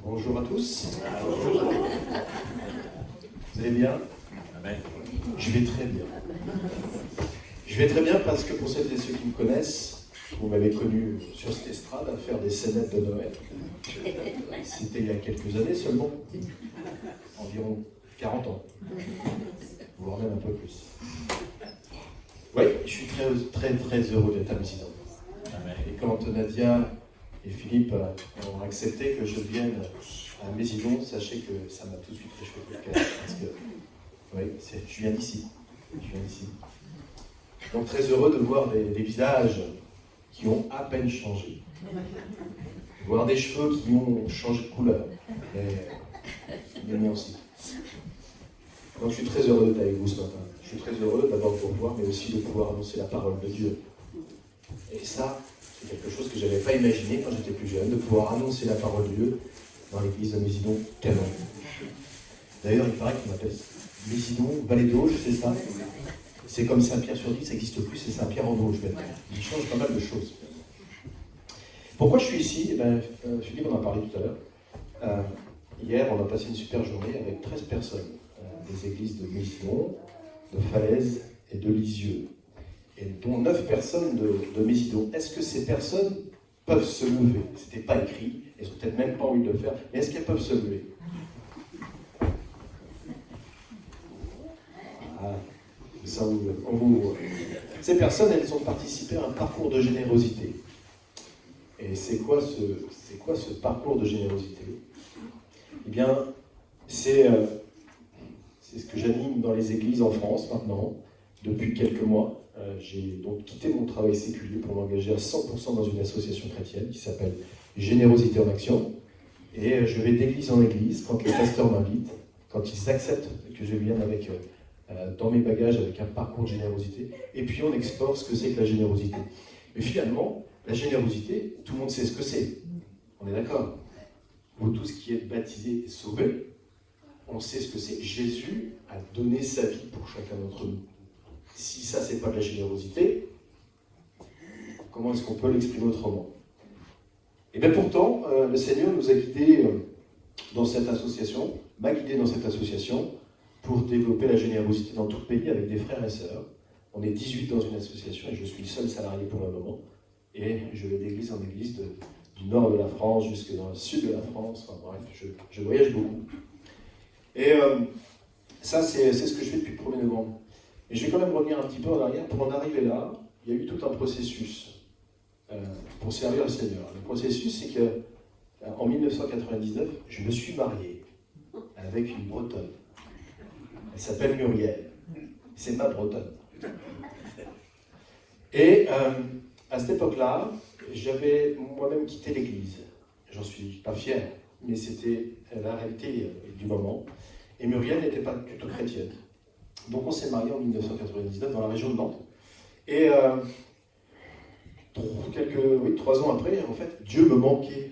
Bonjour à tous. Vous allez bien? Amen. Je vais très bien. Je vais très bien parce que pour celles et ceux qui me connaissent, vous m'avez connu sur cette estrade à faire des scénettes de Noël. C'était il y a quelques années seulement, environ 40 ans, voire même un peu plus. Oui, je suis très heureux d'être à Mésidon. Et quand Nadia et Philippe ont accepté que je vienne à Mésidon, sachez que ça m'a tout de suite réchauffé le cœur. Parce que, oui, je viens d'ici. Donc très heureux de voir des visages qui ont à peine changé. Voir des cheveux qui ont changé de couleur. Mais les miens aussi. Donc je suis très heureux d'être avec vous ce matin. Je suis très heureux d'abord pour voir, mais aussi de pouvoir annoncer la parole de Dieu. Et ça, c'est quelque chose que je n'avais pas imaginé quand j'étais plus jeune, de pouvoir annoncer la parole de Dieu dans l'église de Mésidon, Canon. D'ailleurs, il paraît qu'on appelle Mésidon, Vallée d'Auge, c'est ça? C'est comme Saint-Pierre-sur-Dix, ça n'existe plus, c'est Saint-Pierre-en-Auge. Il change pas mal de choses. Pourquoi je suis ici? Philippe en a parlé tout à l'heure. Hier, on a passé une super journée avec 13 personnes des églises de Mésidon, de Falaise et de Lisieux, et dont 9 personnes de Mésidon. Est-ce que ces personnes peuvent se lever? C'était pas écrit, elles n'ont peut-être même pas envie de le faire, mais est-ce qu'elles peuvent se lever? Ça, Ces personnes, elles ont participé à un parcours de générosité. Et c'est quoi ce parcours de générosité? Eh bien, c'est ce que j'anime dans les églises en France maintenant, depuis quelques mois. J'ai donc quitté mon travail séculier pour m'engager à 100% dans une association chrétienne qui s'appelle Générosité en Action. Et je vais d'église en église quand les pasteurs m'invitent, quand ils acceptent que je vienne avec dans mes bagages avec un parcours de générosité. Et puis on explore ce que c'est que la générosité. Mais finalement, la générosité, tout le monde sait ce que c'est. On est d'accord? Vous tous qui êtes baptisés et sauvés, on sait ce que c'est. Jésus a donné sa vie pour chacun d'entre nous. Si ça, c'est pas de la générosité, comment est-ce qu'on peut l'exprimer autrement? Et bien pourtant, le Seigneur nous a guidés dans cette association, m'a guidé dans cette association pour développer la générosité dans tout le pays avec des frères et sœurs. On est 18 dans une association et je suis le seul salarié pour le moment. Et je vais d'église en église du nord de la France jusque dans le sud de la France. Enfin bref, je voyage beaucoup. Et ça, c'est ce que je fais depuis le 1er novembre. Et je vais quand même revenir un petit peu en arrière. Pour en arriver là, il y a eu tout un processus pour servir le Seigneur. Le processus, c'est qu'en 1999, je me suis marié avec une Bretonne. Elle s'appelle Muriel. C'est ma Bretonne. Et à cette époque-là, j'avais moi-même quitté l'église. J'en suis pas fier, mais c'était la réalité du moment. Et Muriel n'était pas du tout chrétienne. Donc on s'est mariés en 1999 dans la région de Nantes. Et 3 ans après, en fait, Dieu me manquait.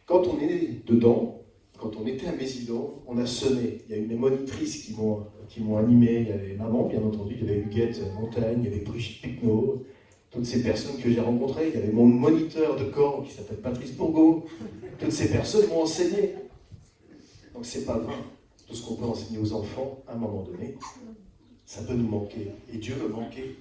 Quand on est dedans, quand on était à Mésidon, on a sonné. Il y a eu mes monitrices qui m'ont animé. Il y avait maman, bien entendu, il y avait Huguette Montagne, il y avait Brigitte Picnot, toutes ces personnes que j'ai rencontrées. Il y avait mon moniteur de corps qui s'appelle Patrice Bourgault. Toutes ces personnes m'ont enseigné. Donc c'est pas vain. Tout ce qu'on peut enseigner aux enfants, à un moment donné, ça peut nous manquer. Et Dieu me manquait.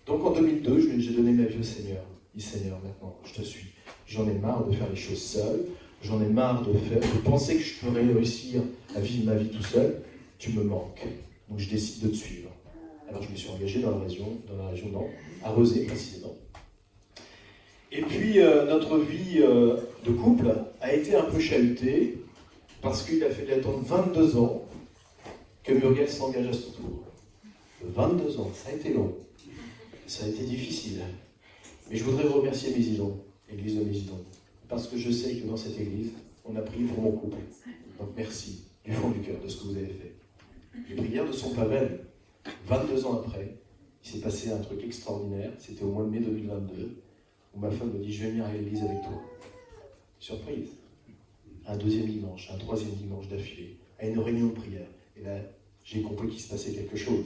Donc en 2002, j'ai donné ma vie au Seigneur. Il dit, Seigneur, maintenant, je te suis. J'en ai marre de faire les choses seul. J'en ai marre de penser que je pourrais réussir à vivre ma vie tout seul. Tu me manques. Donc je décide de te suivre. Alors je me suis engagé dans la région de Nantes, à Rezé précisément. Et puis notre vie de couple a été un peu chahutée parce qu'il a fallu attendre 22 ans que Muriel s'engage à son tour. 22 ans, ça a été long. Ça a été difficile. Mais je voudrais remercier Mésidon, l'église de Mésidon, parce que je sais que dans cette église, on a prié pour mon couple. Donc merci, du fond du cœur, de ce que vous avez fait. Les prières ne sont pas vaines. 22 ans après, il s'est passé un truc extraordinaire. C'était au mois de mai 2022, où ma femme me dit, je vais venir à l'église avec toi. Surprise. Un 2e dimanche, un 3e dimanche d'affilée, à une réunion de prière. Et là, j'ai compris qu'il se passait quelque chose.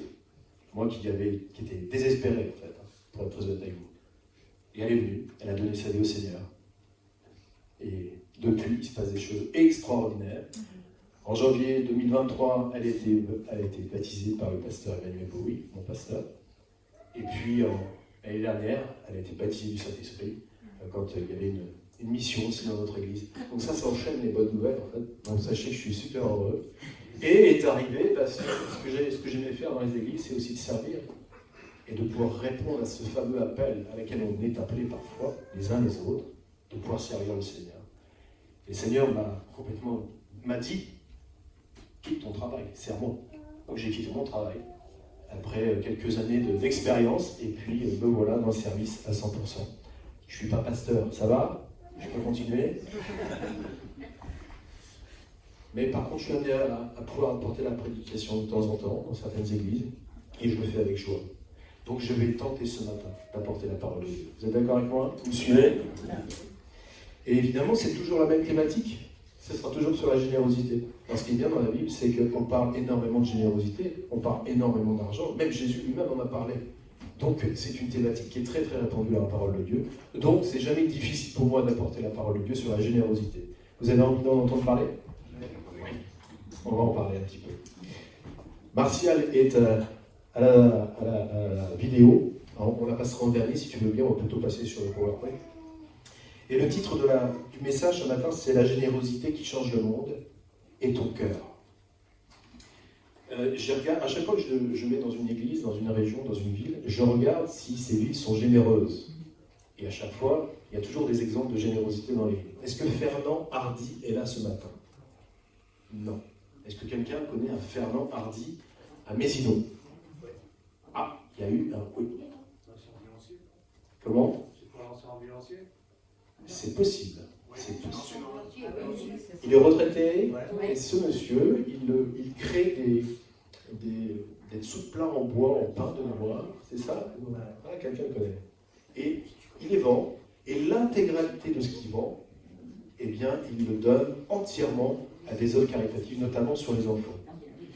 Moi qui étais désespéré, en fait, pour être très honnête avec vous. Et elle est venue, elle a donné sa vie au Seigneur. Et Depuis, il se passe des choses extraordinaires. En janvier 2023, elle a été baptisée par le pasteur Emmanuel Bowie, mon pasteur. Et puis, l'année dernière, elle a été baptisée du Saint-Esprit, quand il y avait une mission aussi dans notre église. Donc ça enchaîne les bonnes nouvelles, en fait. Donc sachez que je suis super heureux. Et est arrivé, ce que j'aimais faire dans les églises, c'est aussi de servir et de pouvoir répondre à ce fameux appel à laquelle on est appelé parfois, les uns les autres, de pouvoir servir le Seigneur. Et le Seigneur m'a dit, quitte ton travail, serre-moi. Donc j'ai quitté mon travail, après quelques années d'expérience, et puis me voilà dans le service à 100%. Je ne suis pas pasteur, ça va? Je peux continuer? Mais par contre, je suis amené à pouvoir apporter la prédication de temps en temps dans certaines églises, et je le fais avec joie. Donc je vais tenter ce matin d'apporter la parole de Dieu. Vous êtes d'accord avec moi? Vous me suivez? Et évidemment, c'est toujours la même thématique. Ce sera toujours sur la générosité. Alors, ce qui est bien dans la Bible, c'est qu'on parle énormément de générosité, on parle énormément d'argent, même Jésus lui-même en a parlé. Donc, c'est une thématique qui est très très répandue dans la parole de Dieu. Donc, c'est jamais difficile pour moi d'apporter la parole de Dieu sur la générosité. Vous avez envie d'en entendre parler? Oui. On va en parler un petit peu. Martial est à la vidéo. Alors, on la passera en dernier, si tu veux bien, on va plutôt passer sur le PowerPoint. Et le titre du message ce matin, c'est « La générosité qui change le monde et ton cœur ». À chaque fois que je vais dans une église, dans une région, dans une ville, je regarde si ces villes sont généreuses. Et à chaque fois, il y a toujours des exemples de générosité dans les villes. Est-ce que Fernand Hardy est là ce matin? Non. Est-ce que quelqu'un connaît un Fernand Hardy à Mézinon? Ah, il y a eu un oui. Comment? C'est pour l'ancien ambulancier? C'est possible. C'est possible. Il est retraité, et ce monsieur, il crée des sous-plats en bois, en pain de bois, c'est ça? Ah, quelqu'un connaît. Et il les vend, et l'intégralité de ce qu'il vend, eh bien, il le donne entièrement à des œuvres caritatives, notamment sur les enfants.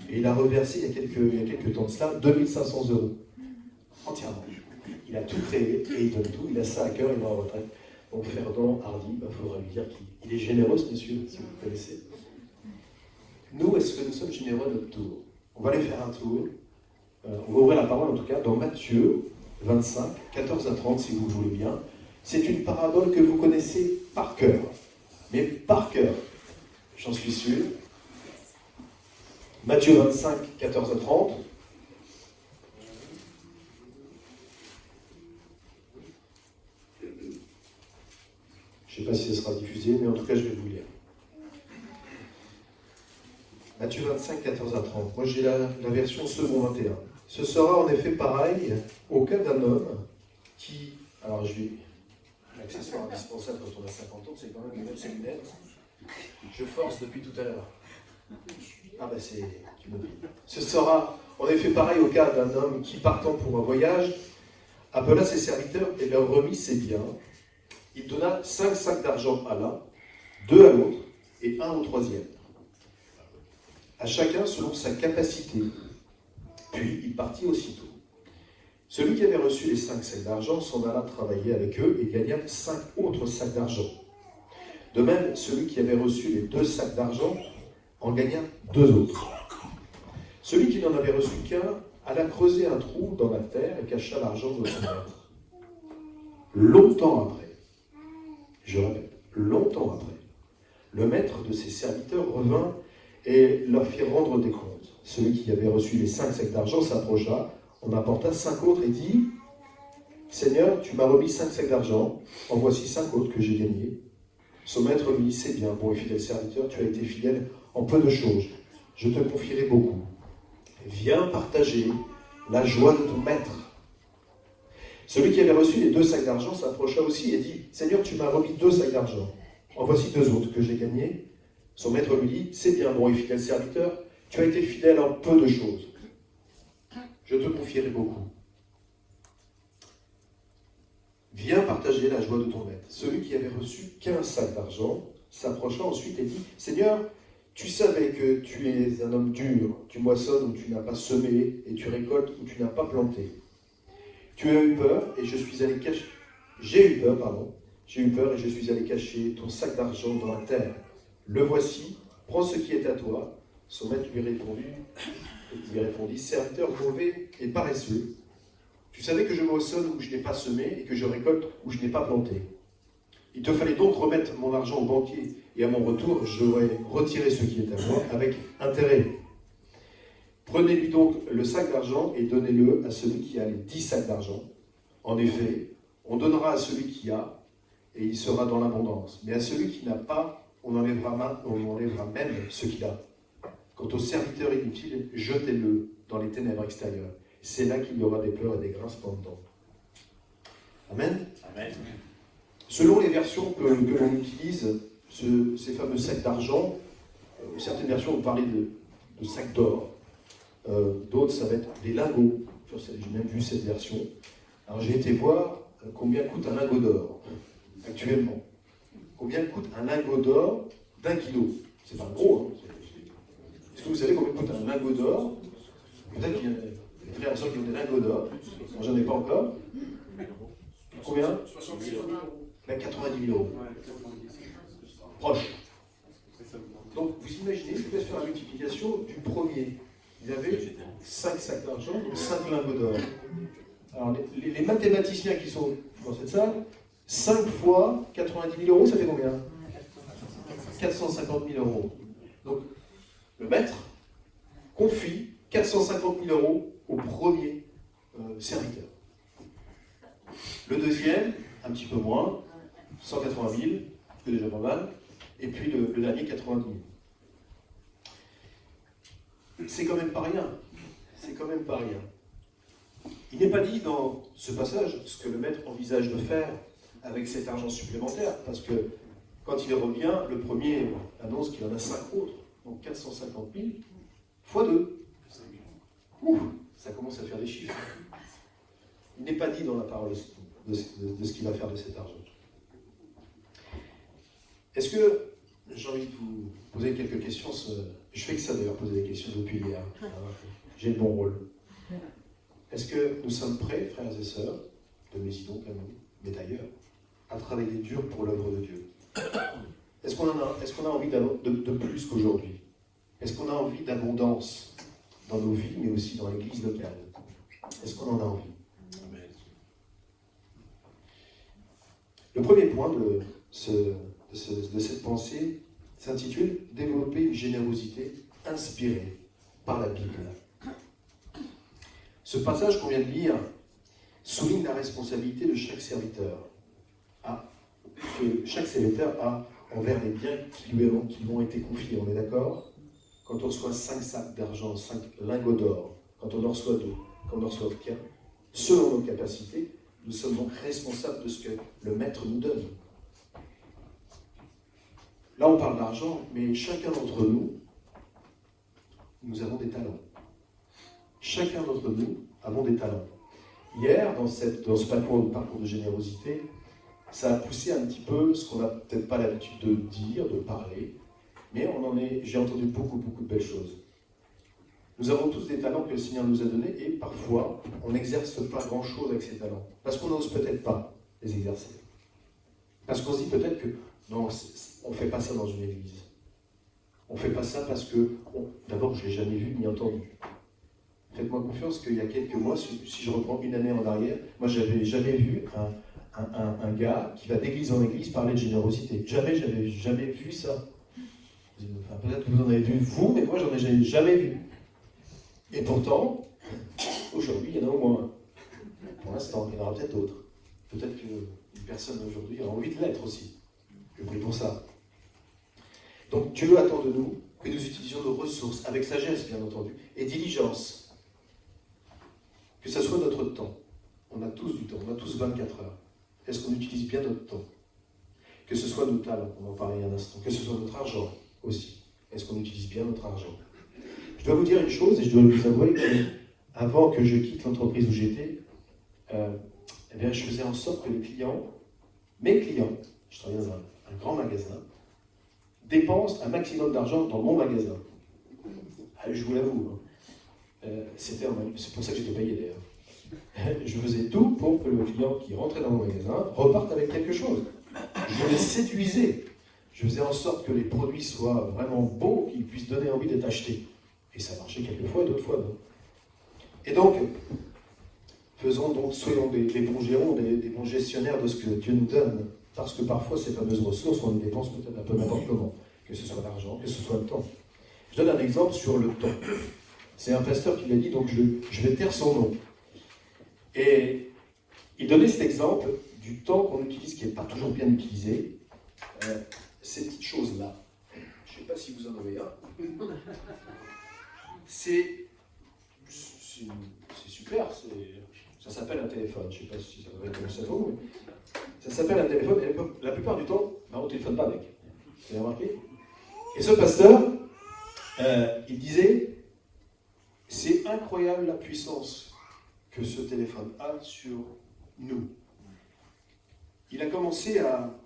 Et il a reversé, il y a quelques temps de cela, 2500 €. Entièrement. Il a tout créé, et il donne tout, il a ça à cœur, il va en retraite. Donc Fernand Hardy, il faudra lui dire qu'il est généreux, ce monsieur, si vous le connaissez. Nous, est-ce que nous sommes généreux à notre tour? On va aller faire un tour. On va ouvrir la parole, en tout cas, dans Matthieu 25, 14 à 30, si vous le voulez bien. C'est une parabole que vous connaissez par cœur. Mais par cœur, j'en suis sûr. Matthieu 25, 14 à 30. Je ne sais pas si ce sera diffusé, mais en tout cas, je vais vous lire. Matthieu 25, 14 à 30. Moi, j'ai la version second 21. Ce sera en effet pareil au cas d'un homme qui... Alors, l'accessoire indispensable quand on a 50 ans, c'est quand même de mettre ses lunettes. Je force depuis tout à l'heure. Ah ben tu me dis. Ce sera en effet pareil au cas d'un homme qui, partant pour un voyage, appela ses serviteurs et leur remit ses biens. Il donna 5 sacs d'argent à l'un, 2 à l'autre et 1 au troisième. À chacun selon sa capacité. Puis il partit aussitôt. Celui qui avait reçu les 5 sacs d'argent s'en alla travailler avec eux et gagna 5 autres sacs d'argent. De même, celui qui avait reçu les 2 sacs d'argent en gagna 2 autres. Celui qui n'en avait reçu qu'un alla creuser un trou dans la terre et cacha l'argent de son maître. Longtemps après, je répète, longtemps après, le maître de ses serviteurs revint et leur fit rendre des comptes. Celui qui avait reçu les 5 sacs d'argent s'approcha, en apporta 5 autres et dit « Seigneur, tu m'as remis 5 sacs d'argent, en voici 5 autres que j'ai gagnés. » Son maître lui dit « C'est bien, bon et fidèle serviteur, tu as été fidèle en peu de choses, je te confierai beaucoup. Viens partager la joie de ton maître. » Celui qui avait reçu les 2 sacs d'argent s'approcha aussi et dit « Seigneur, tu m'as remis 2 sacs d'argent. En voici 2 autres que j'ai gagnés. » Son maître lui dit « C'est bien, bon et fidèle serviteur, tu as été fidèle en peu de choses. Je te confierai beaucoup. Viens partager la joie de ton maître. » Celui qui avait reçu qu'1 sac d'argent s'approcha ensuite et dit « Seigneur, tu savais que tu es un homme dur, tu moissonnes où tu n'as pas semé et tu récoltes où tu n'as pas planté. Tu as eu peur et j'ai eu peur, J'ai eu peur et je suis allé cacher ton sac d'argent dans la terre. Le voici, prends ce qui est à toi. » Son maître lui répondit, « Serviteur mauvais et paresseux, tu savais que je moissonne où je n'ai pas semé et que je récolte où je n'ai pas planté. Il te fallait donc remettre mon argent au banquier et à mon retour, j'aurais retiré ce qui est à moi avec intérêt. Prenez-lui donc le sac d'argent et donnez-le à celui qui a les 10 sacs d'argent. En effet, on donnera à celui qui a et il sera dans l'abondance. Mais à celui qui n'a pas, on enlèvera même ce qu'il a. Quant au serviteur inutile, jetez-le dans les ténèbres extérieures. C'est là qu'il y aura des pleurs et des grincements de dents. » Amen. Amen. Selon les versions que l'on utilise, ces fameux sacs d'argent, certaines versions vont parler de sacs d'or, d'autres ça va être des lingots. J'ai même vu cette version. Alors j'ai été voir combien coûte un lingot d'or actuellement. Combien coûte un lingot d'or d'1 kilo? C'est pas gros, hein. Est-ce que vous savez combien coûte un lingot d'or? Peut-être qu'il y a des frères et sœurs qui ont des lingots d'or. Moi, j'en ai pas encore. Combien? 70 000 euros. 90 000 euros. Proche. Donc, vous imaginez, je vous laisse faire la multiplication du premier. Il avait 5 sacs d'argent, donc 5 lingots d'or. Alors, les mathématiciens qui sont dans cette salle, 5 fois 90 000 euros, ça fait combien? 450 000 euros. Donc, le maître confie 450 000 euros au premier serviteur. Le deuxième, un petit peu moins, 180 000, c'est déjà pas mal, et puis le dernier, 90 000. C'est quand même pas rien. C'est quand même pas rien. Il n'est pas dit dans ce passage ce que le maître envisage de faire avec cet argent supplémentaire, parce que quand il revient, le premier annonce qu'il en a 5 autres, donc 450 000 fois 2. Ouh, ça commence à faire des chiffres. Il n'est pas dit dans la parole de ce qu'il va faire de cet argent. Est-ce que, j'ai envie de vous poser quelques questions, je fais que ça d'ailleurs, poser des questions depuis hier, j'ai le bon rôle. Est-ce que nous sommes prêts, frères et sœurs, de Mésidon, à nous, mais d'ailleurs, à travailler dur pour l'œuvre de Dieu? Est-ce qu'on a envie de plus qu'aujourd'hui? Est-ce qu'on a envie d'abondance dans nos vies, mais aussi dans l'église locale? Est-ce qu'on en a envie? Le premier point de cette pensée s'intitule « Développer une générosité inspirée par la Bible ». Ce passage qu'on vient de lire souligne la responsabilité de chaque serviteur. Que chaque serviteur a envers les biens qui lui ont été confiés. On est d'accord? Quand on reçoit 5 sacs d'argent, 5 lingots d'or, quand on en reçoit 2, quand on en reçoit qu'un, selon nos capacités, nous sommes donc responsables de ce que le maître nous donne. Là, on parle d'argent, mais chacun d'entre nous, nous avons des talents. Chacun d'entre nous avons des talents. Hier, dans ce parcours de générosité, ça a poussé un petit peu ce qu'on n'a peut-être pas l'habitude de dire, de parler, mais j'ai entendu beaucoup de belles choses. Nous avons tous des talents que le Seigneur nous a donnés et parfois, on n'exerce pas grand-chose avec ces talents, parce qu'on n'ose peut-être pas les exercer. Parce qu'on se dit peut-être que non, on ne fait pas ça dans une église. On ne fait pas ça parce que, d'abord, je ne l'ai jamais vu ni entendu. Faites-moi confiance qu'il y a quelques mois, si je reprends une année en arrière, moi, je n'avais jamais vu un gars qui va d'église en église parler de générosité. J'avais jamais vu ça. Enfin, peut-être que vous en avez vu, vous, mais moi, j'en ai jamais vu. Et pourtant, aujourd'hui, il y en a au moins un. Pour l'instant, il y en aura peut-être d'autres. Peut-être qu'une personne aujourd'hui a envie de l'être aussi. Je prie pour ça. Donc Dieu attend de nous que nous utilisions nos ressources, avec sagesse bien entendu, et diligence. Que ce soit notre temps. On a tous du temps, on a tous 24 heures. Est-ce qu'on utilise bien notre temps? Que ce soit nos talents, on en parlait il y a un instant, que ce soit notre argent aussi. Est-ce qu'on utilise bien notre argent? Je dois vous dire une chose, et je dois vous avouer que avant que je quitte l'entreprise où j'étais, eh bien, je faisais en sorte que mes clients, je travaillais dans un grand magasin, dépensent un maximum d'argent dans mon magasin. Je vous l'avoue. C'est pour ça que j'étais payé d'ailleurs. Je faisais tout pour que le client qui rentrait dans mon magasin reparte avec quelque chose. Je les séduisais. Je faisais en sorte que les produits soient vraiment beaux, qu'ils puissent donner envie d'être achetés. Et ça marchait quelques fois, d'autres fois non. Et donc, soyons des bons gérants, des bons gestionnaires de ce que Dieu nous donne. Parce que parfois, ces fameuses ressources, on les dépense peut-être un peu n'importe comment. Que ce soit l'argent, que ce soit le temps. Je donne un exemple sur le temps. C'est un pasteur qui l'a dit, donc je vais taire son nom. Et il donnait cet exemple du temps qu'on utilise, qui n'est pas toujours bien utilisé. Ces petites choses-là. Je ne sais pas si vous en avez un. C'est super, ça s'appelle un téléphone. Je ne sais pas si ça va être comme ça vaut, mais ça s'appelle un téléphone. Et la plupart du temps, on ne téléphone pas avec. Vous avez remarqué? Et ce pasteur, il disait, c'est incroyable la puissance que ce téléphone a sur nous. Il a commencé à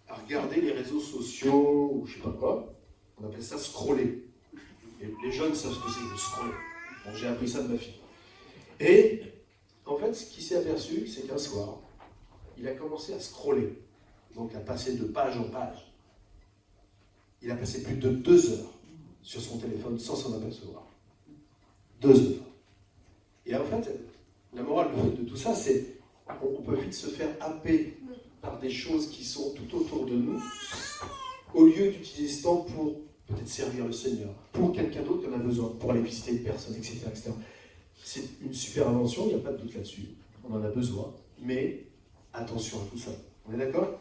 regarder les réseaux sociaux, ou je ne sais pas quoi, on appelle ça scroller. Et les jeunes savent ce que c'est, le scroller. Bon, j'ai appris ça de ma fille. Et en fait, ce qu'il s'est aperçu, c'est qu'un soir, il a commencé à scroller, donc à passer de page en page. Il a passé plus de 2 heures sur son téléphone sans s'en apercevoir. 2 heures. Et en fait, la morale de tout ça, c'est qu'on peut vite se faire happer par des choses qui sont tout autour de nous, au lieu d'utiliser ce temps pour peut-être servir le Seigneur, pour quelqu'un d'autre qui en a besoin, pour aller visiter une personne, etc., etc. C'est une super invention, il n'y a pas de doute là-dessus. On en a besoin, mais attention à tout ça. On est d'accord?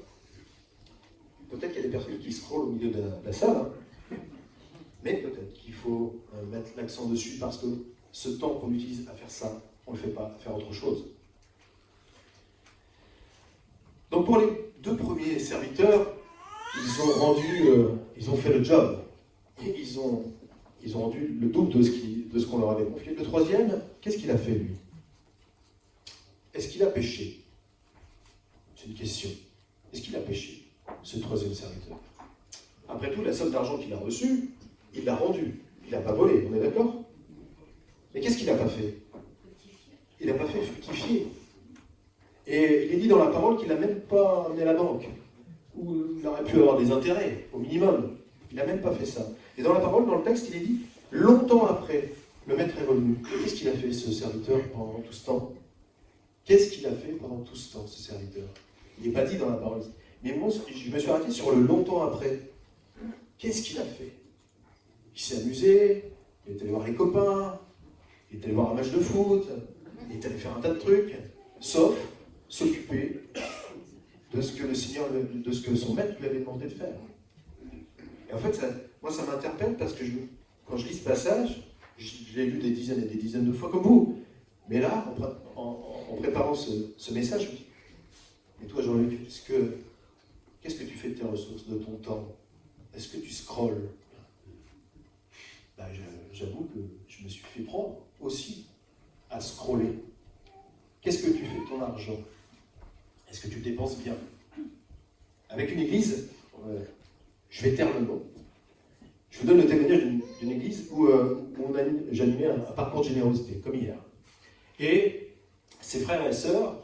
Peut-être qu'il y a des personnes qui scrollent au milieu de la salle, hein, mais peut-être qu'il faut mettre l'accent dessus parce que ce temps qu'on utilise à faire ça, on ne le fait pas à faire autre chose. Donc pour les 2 premiers serviteurs, ils ont fait le job. Et ils ont rendu le double de ce qu'on leur avait confié. Le 3e, qu'est-ce qu'il a fait lui? Est-ce qu'il a péché? C'est une question. Est-ce qu'il a péché, ce 3e serviteur? Après tout, la somme d'argent qu'il a reçue, il l'a rendue. Il n'a pas volé, on est d'accord? Mais qu'est-ce qu'il n'a pas fait? Il n'a pas fait fructifier. Et il est dit dans la parole qu'il n'a même pas amené à la banque, où il aurait pu avoir des intérêts, au minimum. Il n'a même pas fait ça. Et dans la parole, dans le texte, il est dit, longtemps après, le maître est revenu. Et qu'est-ce qu'il a fait, ce serviteur, pendant tout ce temps? Qu'est-ce qu'il a fait pendant tout ce temps, ce serviteur? Il n'est pas dit dans la parole. Mais moi, je me suis arrêté sur le longtemps après. Qu'est-ce qu'il a fait? Il s'est amusé, il est allé voir les copains, il est allé voir un match de foot, il est allé faire un tas de trucs, sauf s'occuper de ce que le Seigneur, de ce que son maître lui avait demandé de faire. Et en fait, moi ça m'interpelle parce que quand je lis ce passage, je l'ai lu des dizaines et des dizaines de fois comme vous. Mais là, en préparant ce message, je me dis, mais toi Jean-Luc, qu'est-ce que tu fais de tes ressources, de ton temps? Est-ce que tu scrolles? J'avoue que je me suis fait prendre aussi à scroller. Qu'est-ce que tu fais de ton argent? Est-ce que tu dépenses bien? Avec une église, je vais taire le nom. Je vous donne le témoignage d'une église où j'animais un parcours de générosité, comme hier. Et ses frères et sœurs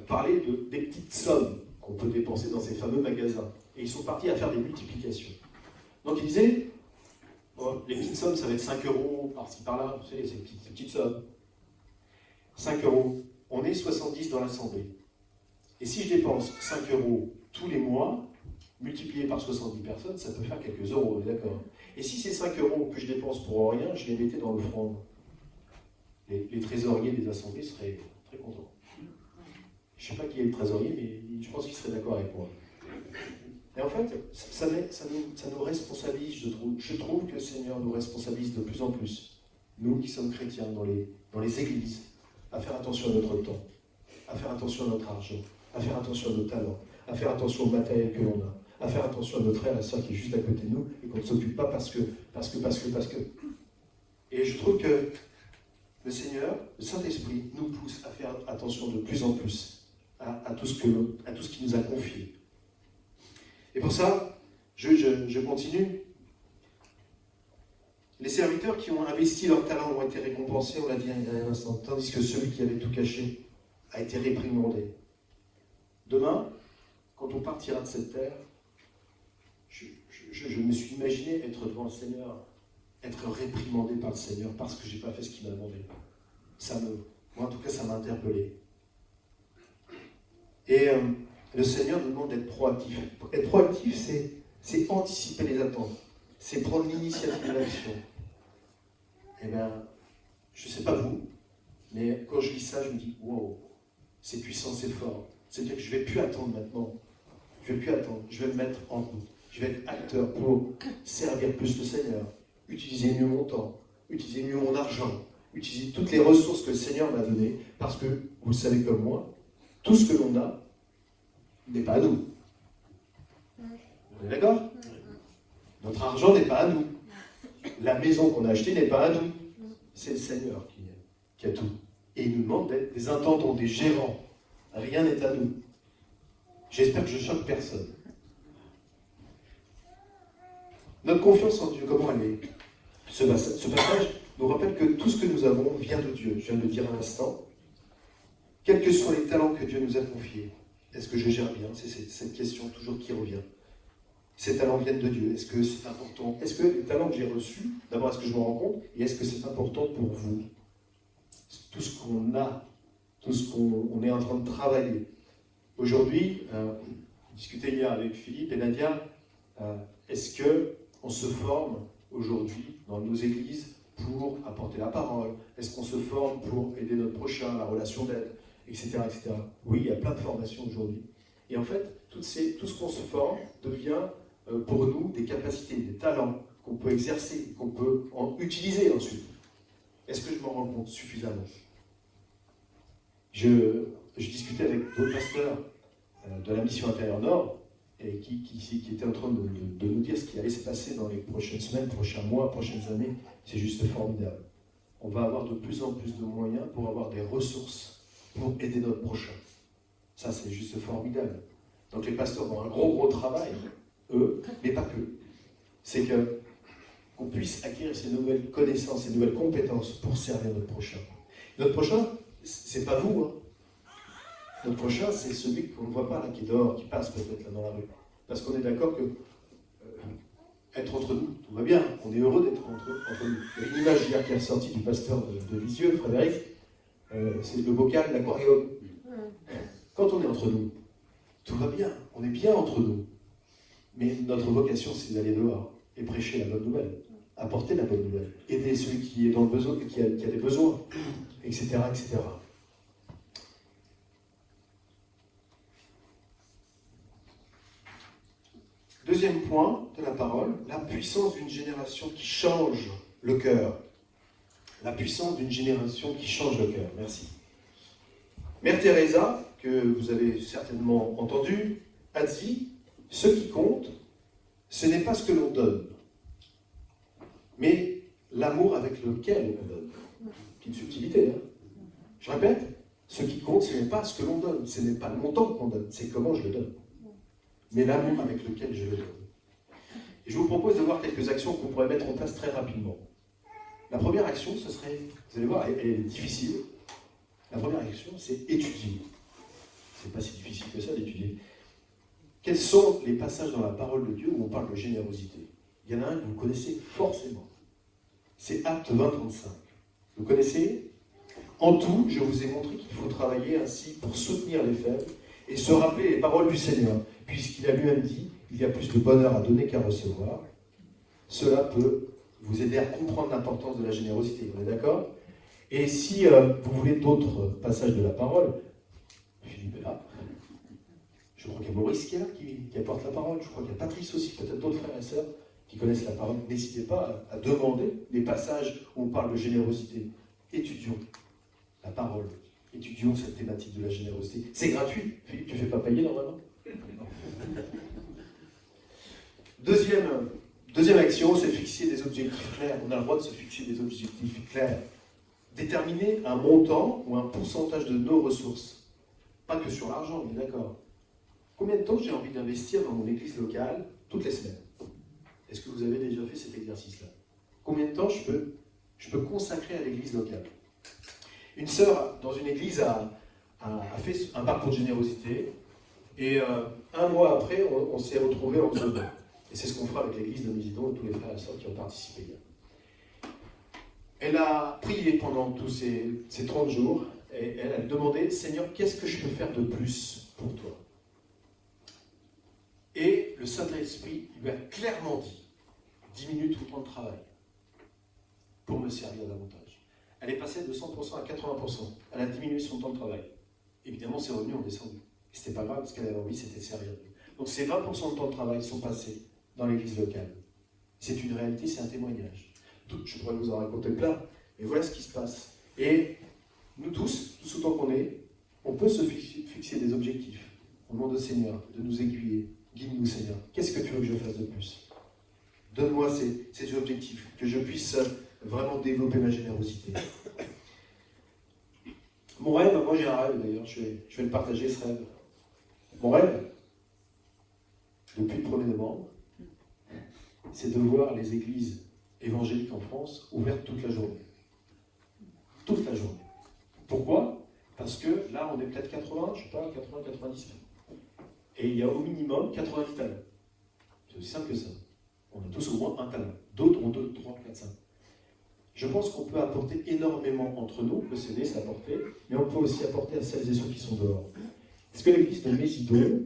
parlaient des petites sommes qu'on peut dépenser dans ces fameux magasins. Et ils sont partis à faire des multiplications. Donc ils disaient, les petites sommes, ça va être 5 € par-ci par-là, vous savez, ces petites sommes. 5 €. On est 70 dans l'assemblée. Et si je dépense 5 € tous les mois, multiplié par 70 personnes, ça peut faire quelques euros, d'accord? Et si ces 5 € que je dépense pour rien, je les mettais dans le front, les trésoriers des assemblées seraient très contents. Je ne sais pas qui est le trésorier, mais je pense qu'il serait d'accord avec moi. Et en fait, ça nous responsabilise, je trouve que le Seigneur nous responsabilise de plus en plus, nous qui sommes chrétiens dans les églises, à faire attention à notre temps, à faire attention à notre argent, à faire attention à nos talents, à faire attention au matériel que l'on a, à faire attention à notre frère et soeur qui est juste à côté de nous et qu'on ne s'occupe pas parce que. Et je trouve que le Seigneur, le Saint-Esprit, nous pousse à faire attention de plus en plus à tout ce qu'il nous a confié. Et pour ça, je continue. Les serviteurs qui ont investi leur talent ont été récompensés, on l'a dit il y a un instant, tandis que celui qui avait tout caché a été réprimandé. Demain, quand quand on partira de cette terre, je me suis imaginé être devant le Seigneur, être réprimandé par le Seigneur parce que je n'ai pas fait ce qu'il m'a demandé. Moi, en tout cas, ça m'a interpellé. Et le Seigneur nous demande d'être proactif. Être proactif, c'est anticiper les attentes. C'est prendre l'initiative de l'action. Eh bien, je ne sais pas vous, mais quand je lis ça, je me dis, wow, c'est puissant, c'est fort. C'est-à-dire que je ne vais plus attendre maintenant. Je ne vais plus attendre. Je vais me mettre en route. Je vais être acteur pour servir plus le Seigneur. Utiliser mieux mon temps. Utiliser mieux mon argent. Utiliser toutes les ressources que le Seigneur m'a données. Parce que, vous le savez comme moi, tout ce que l'on a n'est pas à nous. On est d'accord ? Notre argent n'est pas à nous. La maison qu'on a achetée n'est pas à nous. C'est le Seigneur qui a tout. Et il nous demande d'être des intendants, des gérants. Rien n'est à nous. J'espère que je choque personne. Notre confiance en Dieu, comment elle est ? Ce passage nous rappelle que tout ce que nous avons vient de Dieu. Je viens de le dire à l'instant. Quels que soient les talents que Dieu nous a confiés, est-ce que je gère bien ? C'est cette question toujours qui revient. Ces talents viennent de Dieu. Est-ce que c'est important ? Est-ce que les talents que j'ai reçus, d'abord, est-ce que je me rends compte ? Et est-ce que c'est important pour vous ? Tout ce qu'on a, tout ce qu'on est en train de travailler. Aujourd'hui, je discutais hier avec Philippe et Nadia, est-ce qu'on se forme aujourd'hui dans nos églises pour apporter la parole ? Est-ce qu'on se forme pour aider notre prochain, la relation d'aide, etc., etc. Oui, il y a plein de formations aujourd'hui. Et en fait, tout ce qu'on se forme devient pour nous des capacités, des talents qu'on peut exercer, qu'on peut utiliser ensuite. Est-ce que je m'en rends compte suffisamment ? Je discutais avec d'autres pasteurs de la mission intérieure Nord et qui étaient en train de nous dire ce qui allait se passer dans les prochaines semaines, prochains mois, prochaines années. C'est juste formidable. On va avoir de plus en plus de moyens pour avoir des ressources pour aider notre prochain. Ça, c'est juste formidable. Donc les pasteurs ont un gros travail, eux, mais pas que. C'est qu'on puisse acquérir ces nouvelles connaissances, ces nouvelles compétences pour servir notre prochain. Notre prochain, c'est pas vous, hein. Notre prochain, c'est celui qu'on ne voit pas là, qui est dehors, qui passe peut-être là dans la rue. Parce qu'on est d'accord que être entre nous, tout va bien, on est heureux d'être entre nous. Il y a une image hier qui est ressortie du pasteur de Lisieux, Frédéric, c'est le bocal, l'aquarium. Quand on est entre nous, tout va bien, on est bien entre nous. Mais notre vocation, c'est d'aller dehors et prêcher la bonne nouvelle, apporter la bonne nouvelle, aider celui qui est dans le besoin, qui a des besoins, etc., etc. Deuxième point de la parole, la puissance d'une génération qui change le cœur. La puissance d'une génération qui change le cœur. Merci. Mère Teresa, que vous avez certainement entendu, a dit « Ce qui compte, ce n'est pas ce que l'on donne, mais l'amour avec lequel on donne. » Petite subtilité, hein. Je répète, ce qui compte, ce n'est pas ce que l'on donne, ce n'est pas le montant qu'on donne, c'est comment je le donne. Mais l'amour avec lequel je le donne. Et je vous propose de voir quelques actions qu'on pourrait mettre en place très rapidement. La première action, ce serait, vous allez voir, elle est difficile. La première action, c'est étudier. C'est pas si difficile que ça d'étudier. Quels sont les passages dans la parole de Dieu où on parle de générosité ? Il y en a un que vous connaissez forcément. C'est Actes 20-35. Vous connaissez ? En tout, je vous ai montré qu'il faut travailler ainsi pour soutenir les faibles et se rappeler les paroles du Seigneur, puisqu'il a lui-même dit, il y a plus de bonheur à donner qu'à recevoir. Cela peut vous aider à comprendre l'importance de la générosité. On est d'accord ? Et si vous voulez d'autres passages de la parole, Philippe est là. Je crois qu'il y a Maurice qui est là, qui apporte la parole. Je crois qu'il y a Patrice aussi, peut-être d'autres frères et sœurs qui connaissent la parole. N'hésitez pas à demander les passages où on parle de générosité. Étudions la parole. Étudions cette thématique de la générosité. C'est gratuit. Philippe, tu ne fais pas payer normalement ? Deuxième action, c'est fixer des objectifs clairs. On a le droit de se fixer des objectifs clairs. Déterminer un montant ou un pourcentage de nos ressources. Pas que sur l'argent, on est d'accord. Combien de temps j'ai envie d'investir dans mon église locale toutes les semaines ? Est-ce que vous avez déjà fait cet exercice-là ? Combien de temps je peux consacrer à l'église locale ? Une sœur dans une église a fait un parcours de générosité Et un mois après, on s'est retrouvés en zone. Et c'est ce qu'on fera avec l'église de Mésidon et tous les frères et sœurs qui ont participé. Elle a prié pendant tous ces 30 jours et elle a demandé, Seigneur, qu'est-ce que je peux faire de plus pour toi? Et le Saint-Esprit lui a clairement dit, diminue tout le temps de travail pour me servir davantage. Elle est passée de 100% à 80%. Elle a diminué son temps de travail. Évidemment, ses revenus ont descendu. Et c'était pas grave parce qu'elle avait envie, c'était de servir. Donc ces 20% de temps de travail sont passés dans l'église locale. C'est une réalité, c'est un témoignage. Je pourrais vous en raconter plein, mais voilà ce qui se passe. Et nous tous autant qu'on est, on peut se fixer des objectifs. Au nom du Seigneur, de nous aiguiller. Guide-nous, Seigneur. Qu'est-ce que tu veux que je fasse de plus? Donne-moi ces objectifs, que je puisse vraiment développer ma générosité. Mon rêve, moi j'ai un rêve d'ailleurs, je vais le partager ce rêve. Mon rêve, depuis le 1er novembre, c'est de voir les églises évangéliques en France ouvertes toute la journée. Toute la journée. Pourquoi? Parce que là, on est peut-être 80, je ne sais pas, 80, 90. Et il y a au minimum 90 talents. C'est aussi simple que ça. On a tous au moins un talent. D'autres ont 2, 3, 4, 5. Je pense qu'on peut apporter énormément entre nous, le CD, c'est apporter, mais on peut aussi apporter à celles et ceux qui sont dehors. Est-ce que l'église de Mésidon,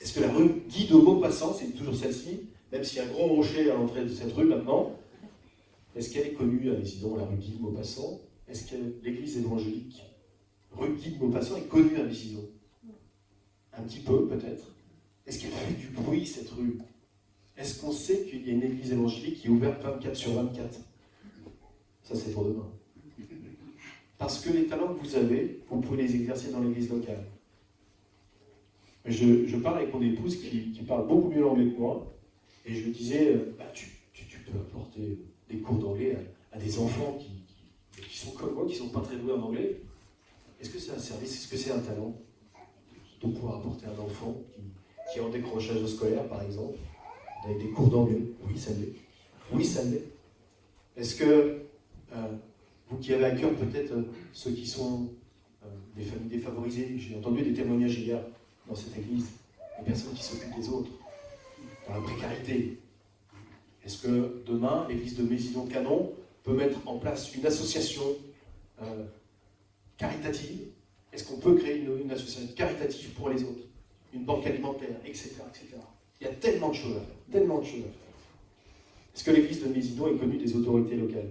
est-ce que la rue Guy de Maupassant, c'est toujours celle-ci, même s'il y a un gros rocher à l'entrée de cette rue maintenant, est-ce qu'elle est connue à Mésidon, la rue Guy de Maupassant? Est-ce que l'église évangélique rue Guy de Maupassant est connue à Mésidon? Un petit peu, peut-être. Est-ce qu'elle fait du bruit, cette rue? Est-ce qu'on sait qu'il y a une église évangélique qui est ouverte 24 sur 24? Ça, c'est pour demain. Parce que les talents que vous avez, vous pouvez les exercer dans l'église locale. Je parle avec mon épouse qui parle beaucoup mieux l'anglais que moi, et je lui disais, tu peux apporter des cours d'anglais à des enfants qui sont comme moi, qui ne sont pas très doués en anglais. Est-ce que c'est un service? Est-ce que c'est un talent de pouvoir apporter un enfant qui est en décrochage scolaire, par exemple, avec des cours d'anglais? Oui, ça l'est. Oui, ça l'est. Est-ce que vous qui avez à cœur peut-être ceux qui sont des familles défavorisées, j'ai entendu des témoignages hier dans cette église, des personnes qui s'occupent des autres, dans la précarité. Est-ce que demain, l'église de Mésidon-Canon peut mettre en place une association caritative? Est-ce qu'on peut créer une association caritative pour les autres? Une banque alimentaire, etc., etc. Il y a tellement de choses à faire, tellement de choses à faire. Est-ce que l'église de Mésidon est connue des autorités locales?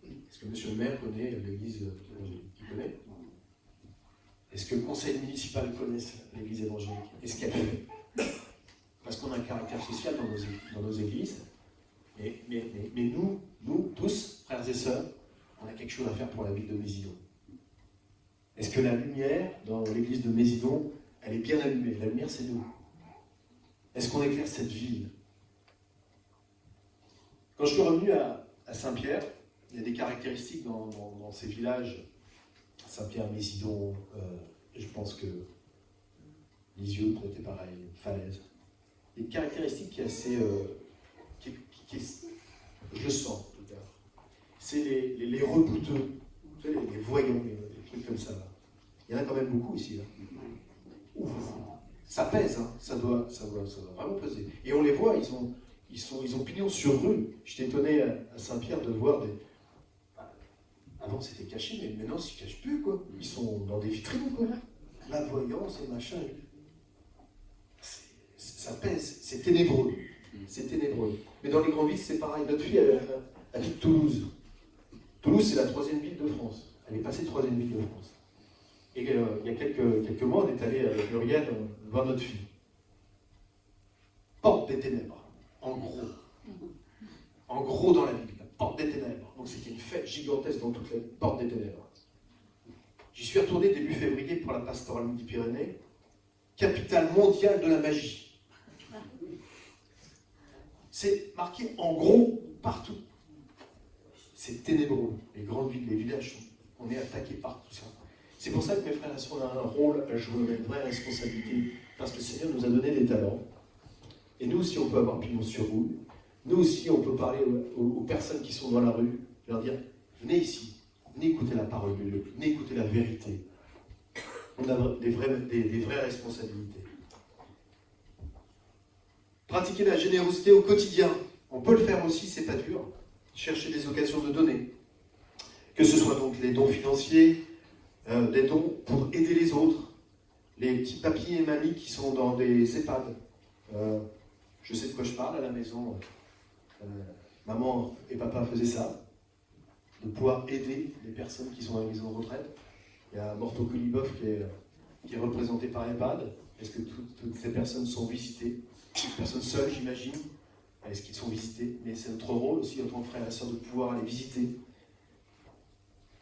Est-ce que monsieur le maire connaît l'église évangélique? Il connaît? Est-ce que le conseil municipal connaît l'église évangélique? Est-ce qu'elle fait? Parce qu'on a un caractère social dans nos églises. Mais nous, tous, frères et sœurs, on a quelque chose à faire pour la ville de Mésidon. Est-ce que la lumière dans l'église de Mésidon, elle est bien allumée? La lumière, c'est nous. Est-ce qu'on éclaire cette ville? Quand je suis revenu à Saint-Pierre, il y a des caractéristiques dans ces villages, Saint-Pierre, Mésidon, je pense que Lisieux, peut-être pareil, Falaise. Il y a une caractéristique qui est assez... je le sens, en tout cas. C'est les rebouteux, vous savez, les voyants, les trucs comme ça. Là. Il y en a quand même beaucoup ici. Là. Ouf, ça pèse, hein. ça doit vraiment peser. Et on les voit, ils ont pignon sur rue. J'étais étonné à Saint-Pierre de voir des... Avant c'était caché, mais maintenant ils ne se cachent plus, quoi. Ils sont dans des vitrines, quoi. La voyance et machin. Ça pèse, c'est ténébreux. C'est ténébreux. Mais dans les grandes villes, c'est pareil. Notre fille, elle habite Toulouse. Toulouse, c'est la 3e ville de France. Elle est passée 3e ville de France. Et il y a quelques mois, on est allé avec Muriel voir notre fille. Porte des ténèbres, en gros. En gros dans la ville, la porte des ténèbres. Donc c'était une fête gigantesque dans toute la porte des ténèbres. J'y suis retourné début février pour la pastorale Midi-Pyrénées, capitale mondiale de la magie. C'est marqué en gros partout. C'est ténébreux. Les grandes villes, les villages, on est attaqué par tout ça. C'est pour ça que mes frères et sœurs, on a un rôle à jouer, une vraie responsabilité, parce que le Seigneur nous a donné des talents. Et nous aussi, on peut avoir pignon sur rue. Nous aussi, on peut parler aux personnes qui sont dans la rue, leur dire, venez ici, venez écouter la parole de Dieu, venez écouter la vérité. on a des vraies responsabilités. Pratiquer la générosité au quotidien. On peut le faire aussi, c'est pas dur. Chercher des occasions de donner. Que ce soit donc les dons financiers, des dons pour aider les autres, les petits papis et mamies qui sont dans des EHPAD. Je sais de quoi je parle à la maison. Maman et papa faisaient ça, de pouvoir aider les personnes qui sont dans les maisons de retraite. Il y a Morto Kolibov qui est représenté par EHPAD. Est-ce que toutes ces personnes sont visitées? Des personnes seules, j'imagine. Est-ce qu'ils sont visités? Mais c'est notre rôle aussi en tant que frères et sœurs de pouvoir les visiter.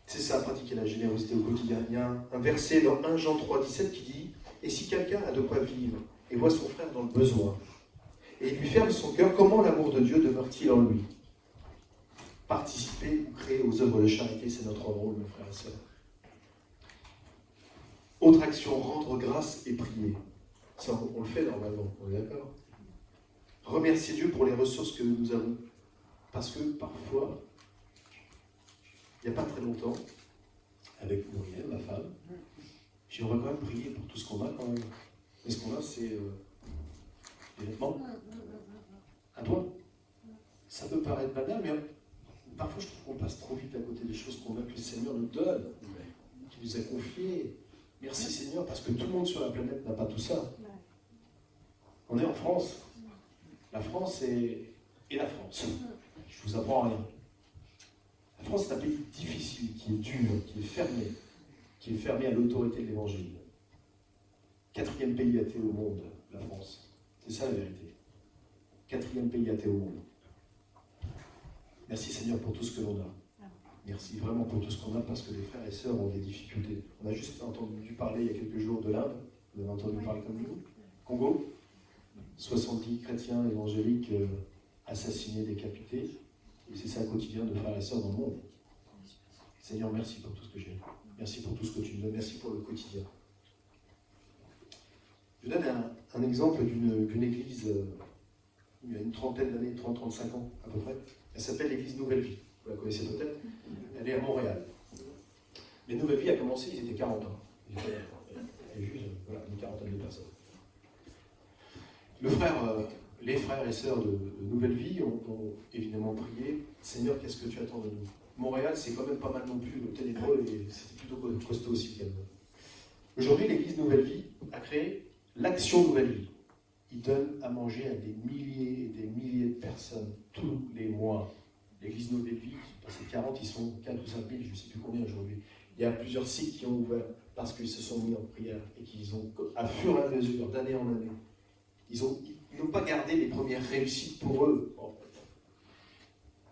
C'est ça, pratiquer la générosité au quotidien. Il y a un verset dans 1 Jean 3, 17 qui dit « Et si quelqu'un a de quoi vivre et voit son frère dans le besoin, et il lui ferme son cœur, comment l'amour de Dieu demeure-t-il en lui ?» Participer ou créer aux œuvres de charité, c'est notre rôle, mes frères et sœurs. Autre action, rendre grâce et prier. Ça, on le fait normalement, on est d'accord? Remercier Dieu pour les ressources que nous avons. Parce que parfois, il n'y a pas très longtemps, avec Muriel, ma femme, j'ai dit, on va quand même prier pour tout ce qu'on a quand même. Et ce qu'on a, c'est des vêtements. À toi. Ça peut paraître banal, mais parfois je trouve qu'on passe trop vite à côté des choses qu'on a, que le Seigneur nous donne, qu'il nous a confiées. Merci Seigneur, parce que tout le monde sur la planète n'a pas tout ça. On est en France. La France est la France. Je ne vous apprends rien. La France est un pays difficile, qui est dur, qui est fermé à l'autorité de l'Évangile. 4e pays athée au monde, la France. C'est ça la vérité. 4e pays athée au monde. Merci Seigneur pour tout ce que l'on a. Merci vraiment pour tout ce qu'on a, parce que les frères et sœurs ont des difficultés. On a juste entendu parler il y a quelques jours de l'Inde. Vous avez entendu parler comme nous. Congo, 70 chrétiens évangéliques assassinés, décapités. Et c'est ça le quotidien de frères et sœurs dans le monde. Seigneur, merci pour tout ce que j'ai. Merci pour tout ce que tu me donnes. Merci pour le quotidien. Je donne un exemple d'une église, il y a une trentaine d'années, 30-35 ans à peu près. Elle s'appelle l'église Nouvelle Vie. Vous la connaissez peut-être. Elle est à Montréal. Mais Nouvelle Vie a commencé, ils étaient 40 ans. Et juste, voilà, une quarantaine de personnes. Les frères et sœurs de Nouvelle Vie ont évidemment prié. Seigneur, qu'est-ce que tu attends de nous? Montréal, c'est quand même pas mal non plus ténébreux et c'était plutôt costaud aussi également. Aujourd'hui, l'église Nouvelle Vie a créé l'Action Nouvelle Vie. Ils donnent à manger à des milliers et des milliers de personnes tous les mois. L'église Nouvelle Vie, passé 40, ils sont 4 ou 5 000, je ne sais plus combien aujourd'hui. Il y a plusieurs sites qui ont ouvert parce qu'ils se sont mis en prière et qu'ils ont, à fur et à mesure, d'année en année, ils n'ont pas gardé les premières réussites pour eux, en fait.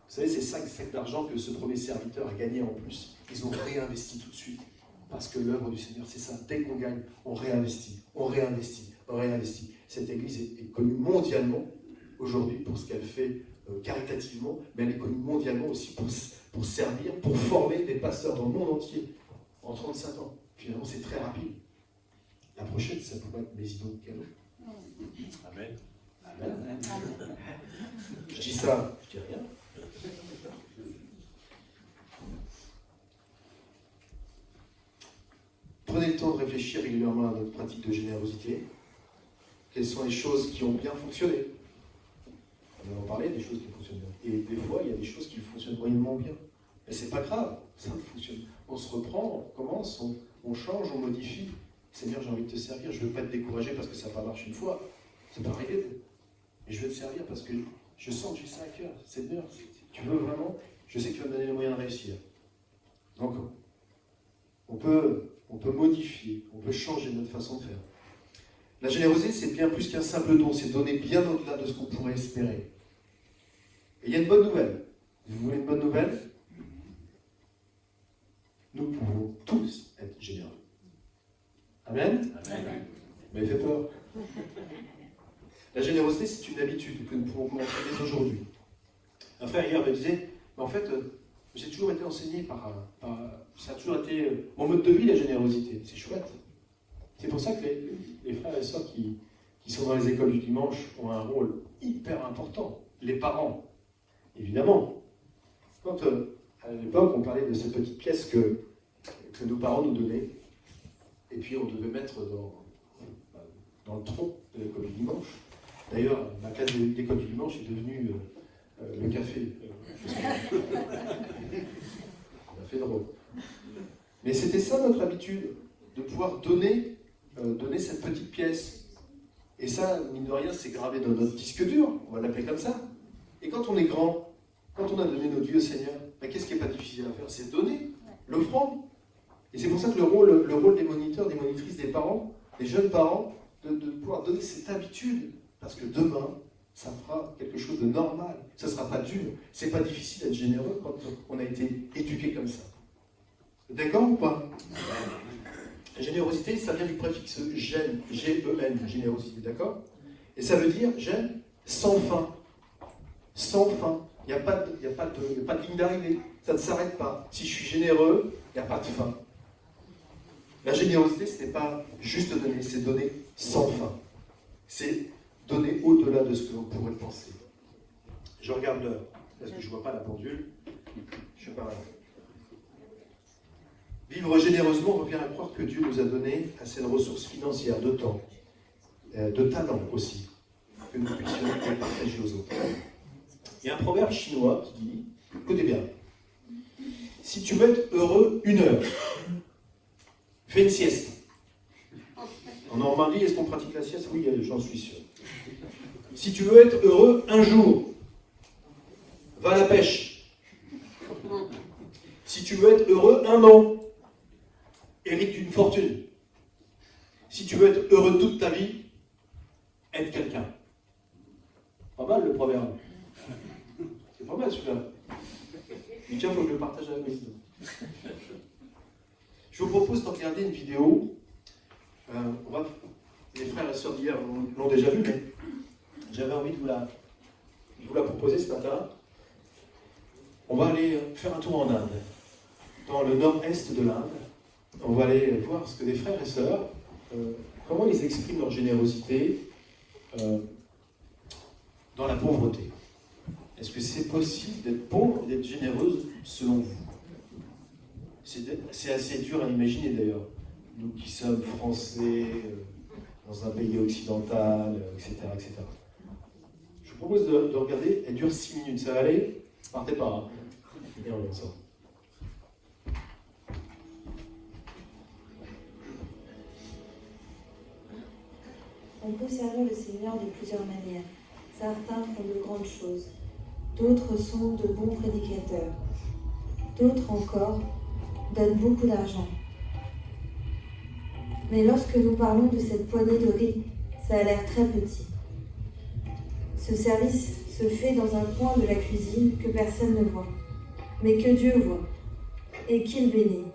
Vous savez, c'est 5 sacs d'argent que ce premier serviteur a gagné en plus. Ils ont réinvesti tout de suite. Parce que l'œuvre du Seigneur, c'est ça. Dès qu'on gagne, on réinvestit, on réinvestit, on réinvestit. Cette église est connue mondialement aujourd'hui pour ce qu'elle fait caritativement, mais elle est connue mondialement aussi pour servir, pour former des pasteurs dans le monde entier en 35 ans. Finalement, c'est très rapide. La prochaine, ça pourrait être mes idons de cadeaux. Amen. Amen. Je dis ça, je dis rien. Prenez le temps de réfléchir régulièrement à notre pratique de générosité. Quelles sont les choses qui ont bien fonctionné? On va en parler des choses qui fonctionnent bien. Et des fois, il y a des choses qui fonctionnent moyennement bien. Mais c'est pas grave, ça fonctionne. On se reprend, on commence, on change, on modifie. Seigneur, j'ai envie de te servir, je ne veux pas te décourager parce que ça n'a pas marché une fois. Ça peut arriver. Mais je veux te servir parce que je sens que j'ai ça à cœur. Seigneur, tu veux vraiment, je sais que tu vas me donner les moyens de réussir. Donc, on peut modifier, on peut changer notre façon de faire. La générosité, c'est bien plus qu'un simple don, c'est donner bien au-delà de ce qu'on pourrait espérer. Et il y a une bonne nouvelle. Vous voulez une bonne nouvelle? Nous pouvons tous être généreux. Amen? Amen. Mais fait peur. La générosité, c'est une habitude que nous pouvons commencer dès aujourd'hui. Un frère hier me disait, mais en fait, j'ai toujours été enseigné ça a toujours été mon mode de vie, la générosité. C'est chouette. C'est pour ça que les frères et sœurs qui sont dans les écoles du dimanche ont un rôle hyper important. Les parents, évidemment. Quand à l'époque, on parlait de cette petite pièce que nos parents nous donnaient, et puis on devait mettre dans le tronc de l'école du dimanche. D'ailleurs, ma classe d'école du dimanche est devenue le café. On a fait drôle. Mais c'était ça notre habitude, de pouvoir donner cette petite pièce. Et ça, mine de rien, c'est gravé dans notre disque dur, on va l'appeler comme ça. Et quand on est grand, quand on a donné notre vie au Seigneur, qu'est-ce qui n'est pas difficile à faire? C'est donner l'offrande. Et c'est pour ça que le rôle des moniteurs, des monitrices, des parents, des jeunes parents, de pouvoir donner cette habitude. Parce que demain, ça fera quelque chose de normal. Ça ne sera pas dur. C'est pas difficile d'être généreux quand on a été éduqué comme ça. D'accord ou pas? La générosité, ça vient du préfixe j'aime, G-E-N, générosité, d'accord? Et ça veut dire j'aime sans fin. Sans fin. Il n'y a pas de ligne d'arrivée. Ça ne s'arrête pas. Si je suis généreux, il n'y a pas de fin. La générosité, ce n'est pas juste donner, c'est donner sans fin. C'est donner au-delà de ce que l'on pourrait penser. Je regarde l'heure, parce que je ne vois pas la pendule. Je suis pas là. Vivre généreusement revient à croire que Dieu nous a donné assez de ressources financières, de temps, de talent aussi, que nous puissions les partager aux autres. Il y a un proverbe chinois qui dit, écoutez bien, si tu veux être heureux 1 heure, fais une sieste. En Normandie, est-ce qu'on pratique la sieste? Oui, j'en suis sûr. Si tu veux être heureux 1 jour, va à la pêche. Si tu veux être heureux 1 an, hérite d'une fortune. Si tu veux être heureux toute ta vie, aide quelqu'un. Pas mal le proverbe. C'est pas mal celui-là. Mais tiens, il faut que je le partage à la maison. Je vous propose de regarder une vidéo. Les frères et sœurs d'hier l'ont déjà vu, mais j'avais envie de vous la proposer ce matin. On va aller faire un tour en Inde, dans le nord-est de l'Inde. On va aller voir ce que les frères et sœurs, comment ils expriment leur générosité dans la pauvreté. Est-ce que c'est possible d'être pauvre et d'être généreuse selon vous? C'est assez dur à imaginer d'ailleurs. Nous qui sommes français, dans un pays occidental, etc., etc. Je vous propose de regarder, elle dure 6 minutes, ça va aller? Partez pas. Hein. Et on va ça. On peut servir le Seigneur de plusieurs manières. Certains font de grandes choses, d'autres sont de bons prédicateurs, d'autres encore donnent beaucoup d'argent. Mais lorsque nous parlons de cette poignée de riz, ça a l'air très petit. Ce service se fait dans un coin de la cuisine que personne ne voit, mais que Dieu voit et qu'il bénit.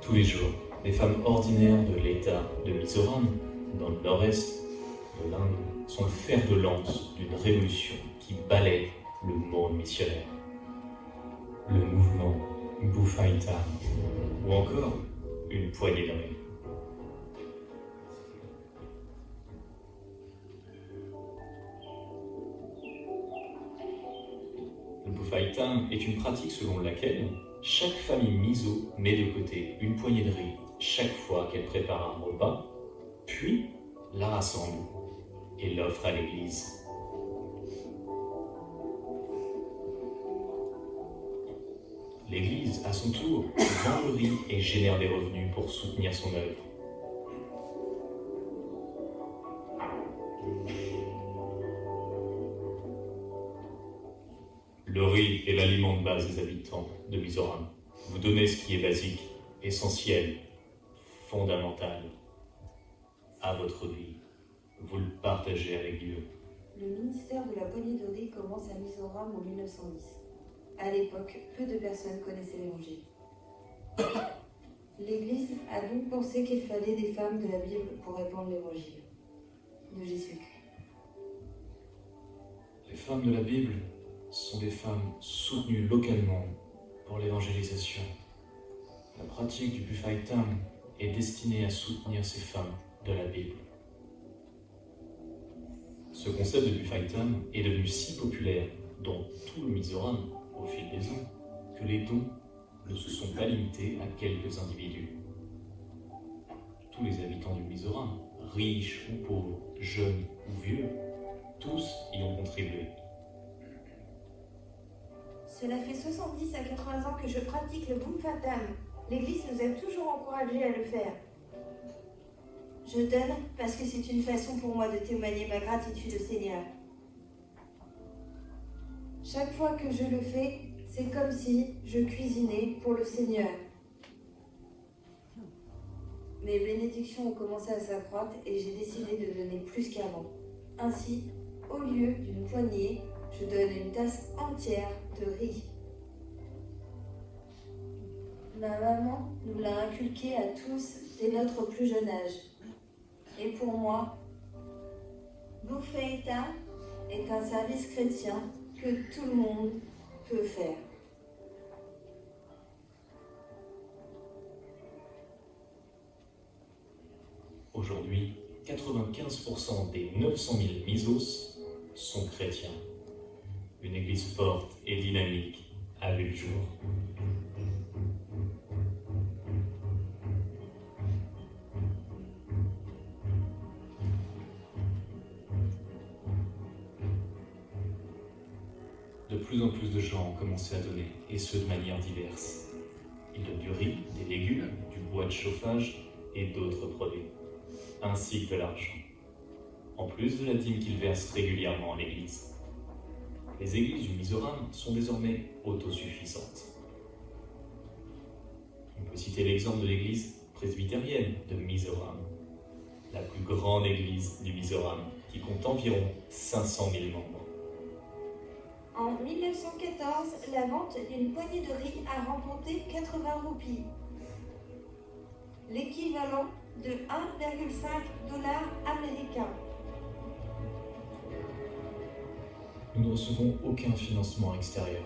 Tous les jours, les femmes ordinaires de l'État de Mizoram, dans le nord-est de l'Inde, sont le fer de lance d'une révolution qui balaie le monde missionnaire. Le mouvement Bhufaitam, ou encore une poignée de riz. Le Bhufaitam est une pratique selon laquelle chaque famille miso met de côté une poignée de riz chaque fois qu'elle prépare un repas, puis la rassemble et l'offre à l'église. L'église, à son tour, vend le riz et génère des revenus pour soutenir son œuvre. Le riz est l'aliment de base des habitants de Mizoram. Vous donnez ce qui est basique, essentiel, fondamental à votre vie. Vous le partagez avec Dieu. Le ministère de la poignée de riz commence à Mizoram en 1910. À l'époque, peu de personnes connaissaient l'Évangile. L'Église a donc pensé qu'il fallait des femmes de la Bible pour répandre l'Évangile de Jésus-Christ. Les femmes de la Bible sont des femmes soutenues localement pour l'évangélisation. La pratique du Bhufaitam est destinée à soutenir ces femmes de la Bible. Ce concept de Bhufaitam est devenu si populaire dans tout le Mizoram, au fil des ans, que les dons ne se sont pas limités à quelques individus. Tous les habitants du Mizoram, riches ou pauvres, jeunes ou vieux, tous y ont contribué. Cela fait 70 à 80 ans que je pratique le Boum Fatam. L'Église nous a toujours encouragés à le faire. Je donne parce que c'est une façon pour moi de témoigner ma gratitude au Seigneur. Chaque fois que je le fais, c'est comme si je cuisinais pour le Seigneur. Mes bénédictions ont commencé à s'accroître et j'ai décidé de donner plus qu'avant. Ainsi, au lieu d'une poignée, je donne une tasse entière de riz. Ma maman nous l'a inculqué à tous dès notre plus jeune âge. Et pour moi, Boufeïta est un service chrétien que tout le monde peut faire. Aujourd'hui, 95% des 900 000 Misos sont chrétiens. Une église forte et dynamique a vu le jour. De plus en plus de gens ont commencé à donner, et ce de manière diverse. Ils donnent du riz, des légumes, du bois de chauffage et d'autres produits, ainsi que de l'argent, en plus de la dîme qu'ils versent régulièrement à l'église. Les églises du Mizoram sont désormais autosuffisantes. On peut citer l'exemple de l'église presbytérienne de Mizoram, la plus grande église du Mizoram, qui compte environ 500 000 membres. En 1914, la vente d'une poignée de riz a remporté 80 roupies, l'équivalent de 1,5 $ américain. Nous ne recevons aucun financement extérieur.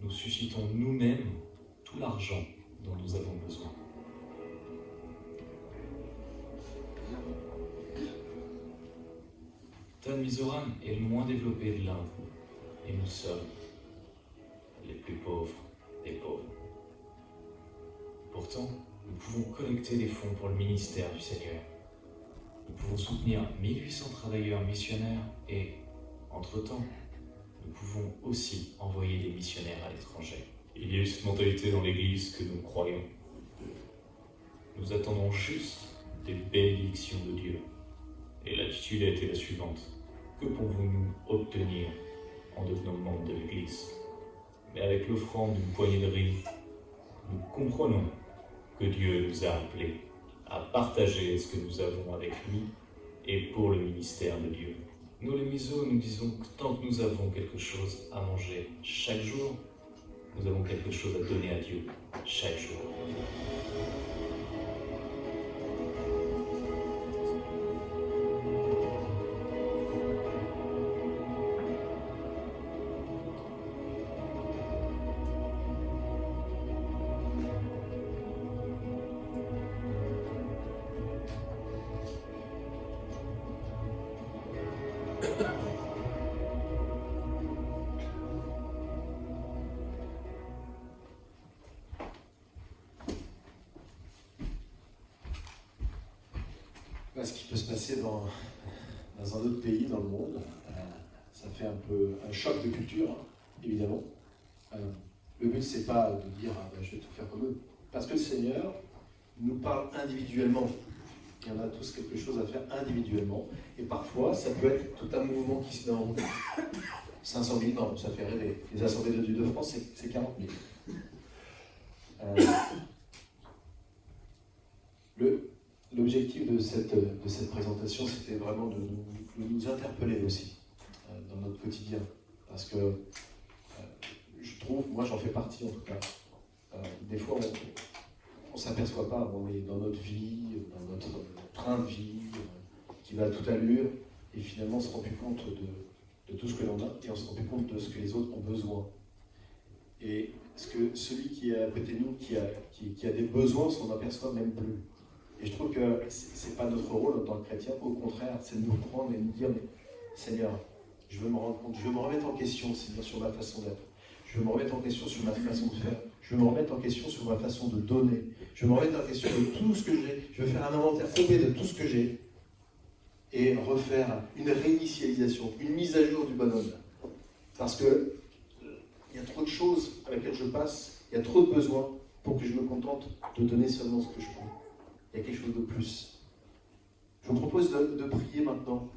Nous suscitons nous-mêmes tout l'argent dont nous avons besoin. Tan Mizoram est le moins développé de l'Inde, et nous sommes les plus pauvres des pauvres. Pourtant, nous pouvons collecter des fonds pour le ministère du Seigneur. Nous pouvons soutenir 1800 travailleurs missionnaires et, entre-temps, nous pouvons aussi envoyer des missionnaires à l'étranger. Il y a eu cette mentalité dans l'Église que nous croyons. Nous attendons juste des bénédictions de Dieu. Et l'attitude a été la suivante. Que pouvons-nous obtenir en devenant membre de l'Église? Mais avec l'offrande d'une poignée de riz, nous comprenons que Dieu nous a appelés à partager ce que nous avons avec lui et pour le ministère de Dieu. Nous les Misos, nous disons que tant que nous avons quelque chose à manger chaque jour, nous avons quelque chose à donner à Dieu chaque jour. Ce qui peut se passer dans un autre pays, dans le monde, ça fait un peu un choc de culture, hein, évidemment. Le but, c'est pas de dire je vais tout faire comme eux, parce que le Seigneur nous parle individuellement. Il y en a tous quelque chose à faire individuellement, et parfois, ça peut être tout un mouvement qui se met en route. 500 000, non, ça fait rêver. Les assemblées de Dieu de France, c'est 40 000. L'objectif de cette présentation, c'était vraiment de nous interpeller aussi dans notre quotidien. Parce que je trouve, moi j'en fais partie en tout cas, des fois on ne s'aperçoit pas, on est dans notre vie, dans notre train de vie, qui va à toute allure, et finalement on se rend plus compte de tout ce que l'on a, et on se rend plus compte de ce que les autres ont besoin. Et ce que celui qui est à côté de nous, qui a des besoins, on s'en aperçoit même plus. Et je trouve que c'est pas notre rôle en tant que chrétien, au contraire, c'est de nous prendre et de nous dire, mais Seigneur, Je veux me rendre compte, je veux me remettre en question, Seigneur, sur ma façon d'être. Je veux me remettre en question sur ma façon de faire. Je veux me remettre en question sur ma façon de donner. Je veux me remettre en question de tout ce que j'ai. Je veux faire un inventaire complet de tout ce que j'ai et refaire une réinitialisation, une mise à jour du bonhomme. Parce que il y a trop de choses à laquelle je passe, il y a trop de besoins pour que je me contente de donner seulement ce que je peux. Il y a quelque chose de plus. Je vous propose de prier maintenant.